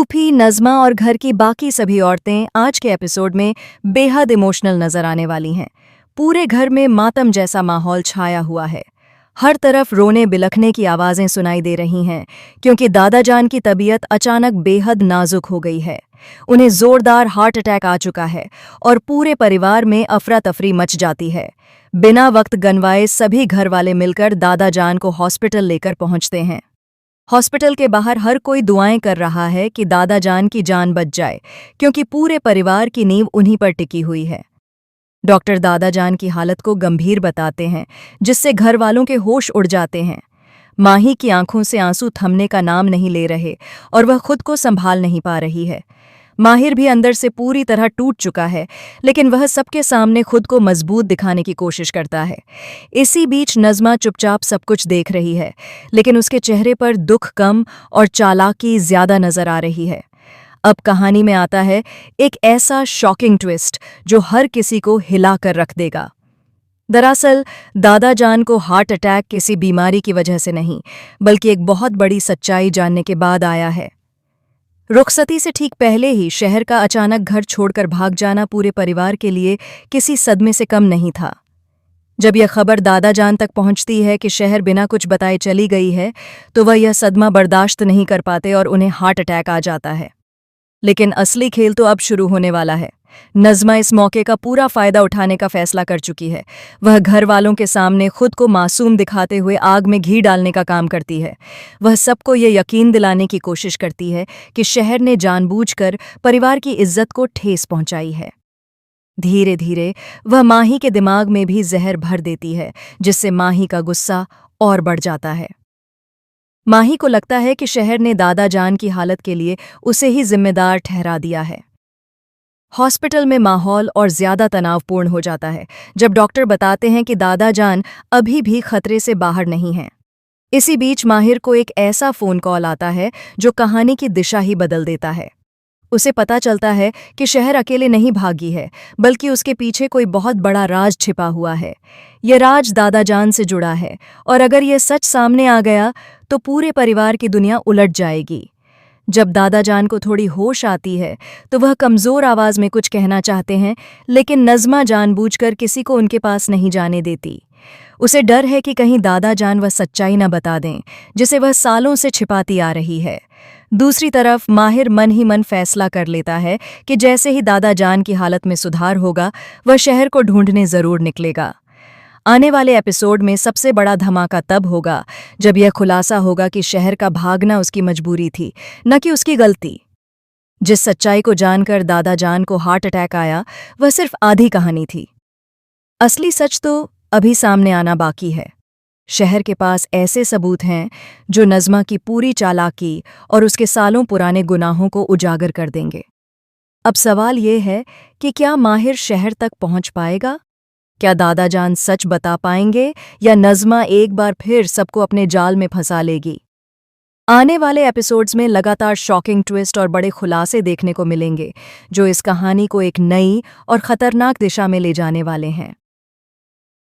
फूफी, नज़मा और घर की बाकी सभी औरतें आज के एपिसोड में बेहद इमोशनल नजर आने वाली हैं। पूरे घर में मातम जैसा माहौल छाया हुआ है। हर तरफ रोने बिलखने की आवाज़ें सुनाई दे रही हैं क्योंकि दादा जान की तबीयत अचानक बेहद नाजुक हो गई है। उन्हें जोरदार हार्ट अटैक आ चुका है और पूरे परिवार में अफरा तफरी मच जाती है। बिना वक्त गंवाए सभी घर वाले मिलकर दादा जान को हॉस्पिटल लेकर पहुंचते हैं। हॉस्पिटल के बाहर हर कोई दुआएं कर रहा है कि दादा जान की जान बच जाए, क्योंकि पूरे परिवार की नींव उन्हीं पर टिकी हुई है। डॉक्टर दादा जान की हालत को गंभीर बताते हैं, जिससे घर वालों के होश उड़ जाते हैं। माही की आंखों से आंसू थमने का नाम नहीं ले रहे और वह खुद को संभाल नहीं पा रही है। माहिर भी अंदर से पूरी तरह टूट चुका है, लेकिन वह सबके सामने खुद को मजबूत दिखाने की कोशिश करता है। इसी बीच नज़मा चुपचाप सब कुछ देख रही है, लेकिन उसके चेहरे पर दुख कम और चालाकी ज्यादा नजर आ रही है। अब कहानी में आता है एक ऐसा शॉकिंग ट्विस्ट जो हर किसी को हिला कर रख देगा। दरअसल दादा जान को हार्ट अटैक किसी बीमारी की वजह से नहीं, बल्कि एक बहुत बड़ी सच्चाई जानने के बाद आया है। रुखसती से ठीक पहले ही शहर का अचानक घर छोड़कर भाग जाना पूरे परिवार के लिए किसी सदमे से कम नहीं था। जब यह खबर दादा जान तक पहुंचती है कि शहर बिना कुछ बताए चली गई है, तो वह यह सदमा बर्दाश्त नहीं कर पाते और उन्हें हार्ट अटैक आ जाता है। लेकिन असली खेल तो अब शुरू होने वाला है। नज़मा इस मौके का पूरा फायदा उठाने का फैसला कर चुकी है। वह घर वालों के सामने खुद को मासूम दिखाते हुए आग में घी डालने का काम करती है। वह सबको ये यकीन दिलाने की कोशिश करती है कि शहर ने जानबूझकर परिवार की इज्जत को ठेस पहुंचाई है। धीरे धीरे वह माही के दिमाग में भी जहर भर देती है, जिससे माही का गुस्सा और बढ़ जाता है। माही को लगता है कि शहर ने दादा जान की हालत के लिए उसे ही जिम्मेदार ठहरा दिया है। हॉस्पिटल में माहौल और ज्यादा तनावपूर्ण हो जाता है जब डॉक्टर बताते हैं कि दादा जान अभी भी खतरे से बाहर नहीं हैं। इसी बीच माहिर को एक ऐसा फोन कॉल आता है जो कहानी की दिशा ही बदल देता है। उसे पता चलता है कि शहर अकेले नहीं भागी है, बल्कि उसके पीछे कोई बहुत बड़ा राज छिपा हुआ है। यह राज दादा जान से जुड़ा है और अगर यह सच सामने आ गया तो पूरे परिवार की दुनिया उलट जाएगी। जब दादा जान को थोड़ी होश आती है तो वह कमजोर आवाज में कुछ कहना चाहते हैं, लेकिन नज़मा जानबूझकर किसी को उनके पास नहीं जाने देती। उसे डर है कि कहीं दादा जान वह सच्चाई न बता दें जिसे वह सालों से छिपाती आ रही है। दूसरी तरफ माहिर मन ही मन फैसला कर लेता है कि जैसे ही दादा जान की हालत में सुधार होगा, वह शहर को ढूंढने जरूर निकलेगा। आने वाले एपिसोड में सबसे बड़ा धमाका तब होगा जब यह खुलासा होगा कि शहर का भागना उसकी मजबूरी थी, न कि उसकी गलती। जिस सच्चाई को जानकर दादा जान को हार्ट अटैक आया, वह सिर्फ आधी कहानी थी। असली सच तो अभी सामने आना बाकी है। शहर के पास ऐसे सबूत हैं जो नज़मा की पूरी चालाकी और उसके सालों पुराने गुनाहों को उजागर कर देंगे। अब सवाल ये है कि क्या माहिर शहर तक पहुंच पाएगा? क्या दादा जान सच बता पाएंगे या नज़मा एक बार फिर सबको अपने जाल में फंसा लेगी? आने वाले एपिसोड्स में लगातार शॉकिंग ट्विस्ट और बड़े खुलासे देखने को मिलेंगे, जो इस कहानी को एक नई और खतरनाक दिशा में ले जाने वाले हैं।